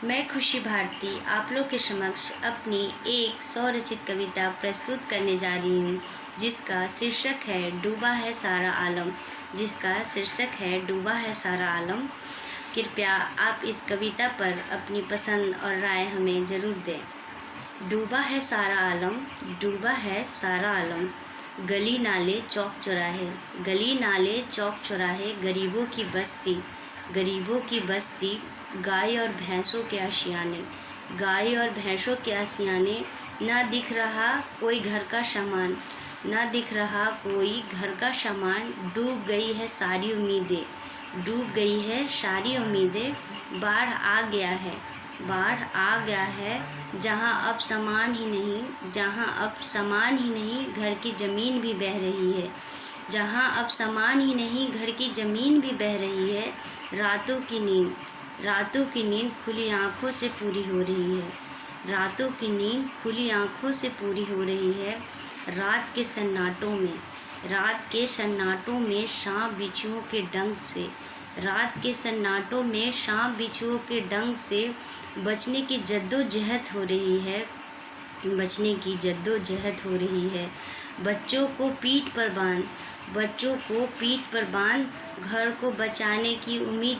मैं खुशी भारती आप लोग के समक्ष अपनी एक स्वरचित कविता प्रस्तुत करने जा रही हूँ, जिसका शीर्षक है डूबा है सारा आलम। डूबा है सारा आलम। कृपया आप इस कविता पर अपनी पसंद और राय हमें ज़रूर दें। डूबा है सारा आलम, डूबा है सारा आलम। गली नाले चौक चौराहे, गरीबों की बस्ती, गाय और भैंसों के आशियाने, ना दिख रहा कोई घर का सामान, डूब गई है सारी उम्मीदें, बाढ़ आ गया है, जहां अब सामान ही नहीं घर की ज़मीन भी बह रही है, रातों की नींद खुली आँखों से पूरी हो रही है, रात के सन्नाटों में सांप बिच्छुओं के डंक से बचने की जद्दोजहद हो रही है। बच्चों को पीठ पर बांध घर को बचाने की उम्मीद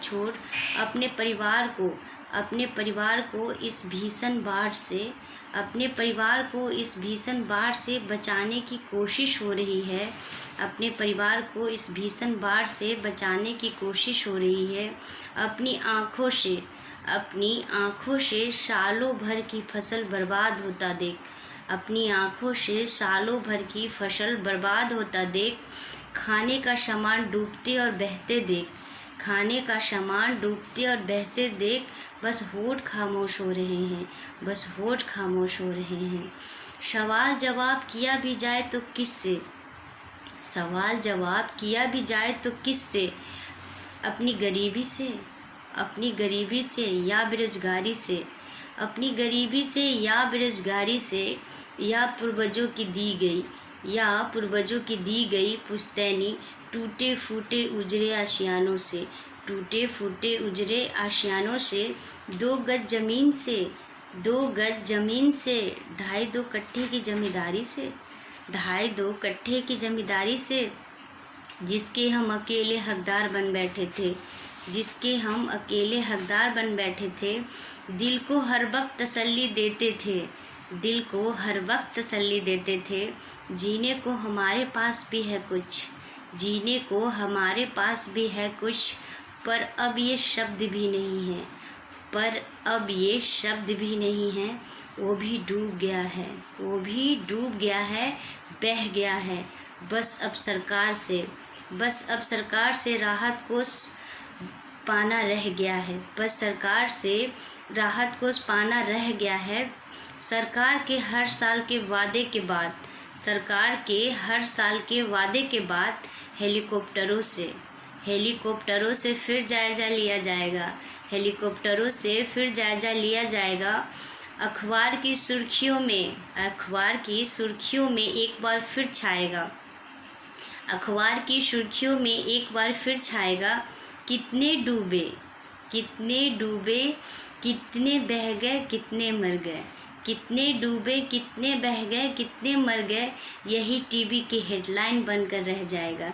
छोड़ अपने परिवार को इस भीषण बाढ़ से बचाने की कोशिश हो रही है। अपनी आँखों से सालों भर की फसल बर्बाद होता देख, खाने का सामान डूबते और बहते देख, बस होठ खामोश हो रहे हैं। सवाल जवाब किया भी जाए तो किससे? अपनी गरीबी से या बेरोजगारी से, या पूर्वजों की दी गई पुश्तैनी, टूटे फूटे उजरे आशियानों से, 2 गज जमीन से, 2.5 कट्ठे की जमींदारी से, जिसके हम अकेले हकदार बन बैठे थे, दिल को हर वक्त तसल्ली देते थे, जीने को हमारे पास भी है कुछ, पर अब ये शब्द भी नहीं है, वो भी डूब गया है, बह गया है। बस अब सरकार से राहत को पाना रह गया है। सरकार के हर साल के वादे के बाद हेलीकॉप्टरों से फिर जायजा लिया जाएगा। अखबार की सुर्खियों में एक बार फिर छाएगा, कितने डूबे, कितने बह गए, कितने मर गए, यही टीवी की हेडलाइन बनकर रह जाएगा।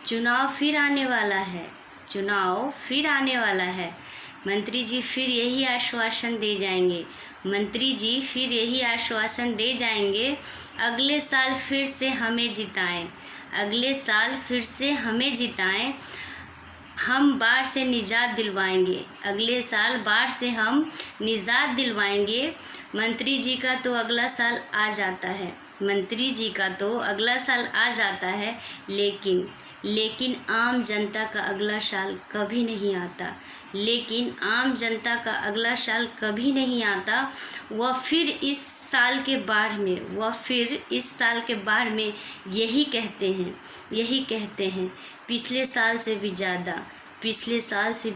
चुनाव फिर आने वाला है, मंत्री जी फिर यही आश्वासन दे जाएंगे, अगले साल फिर से हमें जिताएं, हम बाढ़ से निजात दिलवाएंगे। मंत्री जी का तो अगला साल आ जाता है, लेकिन आम जनता का अगला साल कभी नहीं आता। वह फिर इस साल के बाढ़ में यही कहते हैं, पिछले साल से भी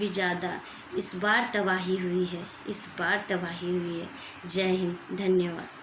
ज़्यादा इस बार तबाही हुई है। जय हिंद, धन्यवाद।